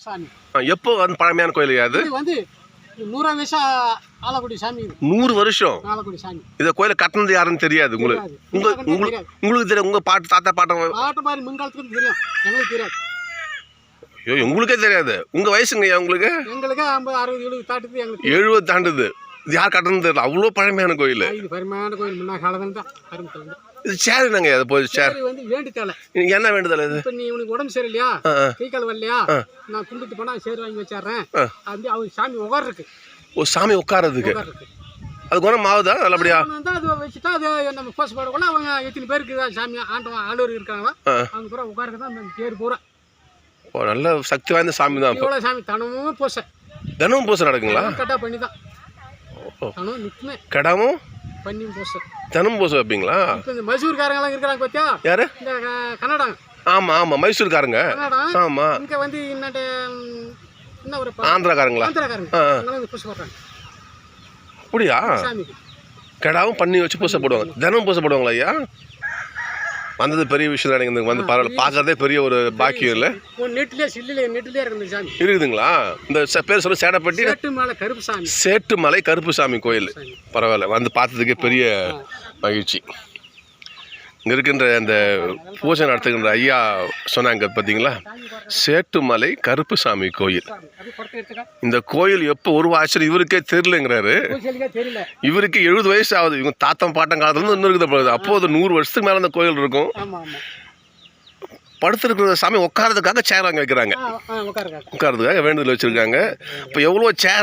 சாமி. எப்போ வந்து பழமையான கோயில் அது? இது வந்து 100 வருஷம் ஆலக்குடி சாமி. 100 வருஷம் ஆலக்குடி சாமி. இந்த கோயிலை கட்டினது யாருன்னு தெரியாது உங்களுக்கு? உங்களுக்கு தெரியும்? உங்க பாட்டு தாத்தா பாட்டம் பாட்டு மாதிரி முன்காலத்துக்கு தெரியும், எங்களுக்கு தெரியாது. ஐயோ, உங்களுக்கே தெரியாது. உங்க வயசுங்க உங்களுக்கு? எங்களுக்கு 50 60 70 தாண்டுது. எங்களுக்கு 70 தாண்டுது. இது யார் கட்டணும் தெரியல, அவ்வளோ பழமையான கோயில். இது பழமையான கோயில், முன்னா காலத்துல தான் ஆரம்பித்தது. இது சேர் என்னங்க? அது போய் சேர் வந்து வேண்டித்தலை. என்ன வேண்டுதல் இது? இப்போ நீ உனக்கு உடம்பு சரியில்லையா, கை கால் வரலையா, நான் கும்பிட்டு போனா சேர் வாங்கி வச்சிடுறேன். அப்படி அவர் சாமி உட்கார் இருக்கு. ஓ, சாமி உட்காரதுக்கு அது குணம் ஆகுதா நல்லபடியா? அது வச்சுட்டா அது நம்ம போஸ்ட் போடக்கூட அவங்க எத்தனை பேருக்கு சாமி ஆண்டவன் ஆளூர் இருக்காங்களோ அவங்க பூரா உட்காருக்கு தான் அந்த பேர் பூரா. ஓ, நல்ல சக்தி வாய்ந்த சாமி தான். இவ்வளோ சாமி தினமும் பூசை. தினமும் பூசை நடக்குங்களா? கட்டா பண்ணி தான் தினமும் நிற்குமே. கடாமும் பண்ணி பூசை தினமும் பூசை வைப்பீங்களா? இப்போ இந்த மைசூர்காரங்களாம் இருக்கிறாங்க பார்த்தியா? யாரு? இந்த கன்னடா. ஆமா ஆமா, மைசூர்காரங்க. ஆமா. இங்கே வந்து என்ன ஒரு ஆந்திராக்காரங்களா? ஆந்திராக்காரங்க பூசை போடுறாங்க. அப்படியா? சாமிக்கு கடாவும் பண்ணி வச்சு பூசை போடுவாங்க. தினமும் பூசை போடுவாங்களா ஐயா? வந்தது பெரிய விஷயம் தான். எனக்கு வந்து பரவாயில்ல, பார்க்கறதே பெரிய ஒரு பாக்கியம் இல்லை. நெட்டிலே சில்லிலே நெட்டிலே இருக்குது சாமி. இருக்குதுங்களா? இந்த பேர் சொல்ல சேடப்பட்டி சேட்டுமலை கருப்பு சாமி. சேட்டுமலை கருப்பு சாமி கோயில். பரவாயில்ல, வந்து பார்த்ததுக்கே பெரிய மகிழ்ச்சி. இங்கே இருக்கின்ற அந்த பூஜை நடத்துகின்ற ஐயா சொன்னாங்க பார்த்தீங்களா, சேட்டுமலை கருப்பு சாமி கோயில். இந்த கோயில் எப்போ உருவாச்சுன்னு இவருக்கே தெரியலங்கிறாரு. இவருக்கு 70 வயசு ஆகுது. இவங்க தாத்தம் பாட்டம் காலத்துலேருந்து இன்னும் இருக்குது. அப்போது 100 வருஷத்துக்கு மேலே அந்த கோயில் இருக்கும். படுத்துருக்கிற சாமி உட்காரதுக்காக சேர் வாங்கி வைக்கிறாங்க. உட்காரதுக்காக வேண்டுதல் வச்சுருக்காங்க. இப்போ எவ்வளோ சேர்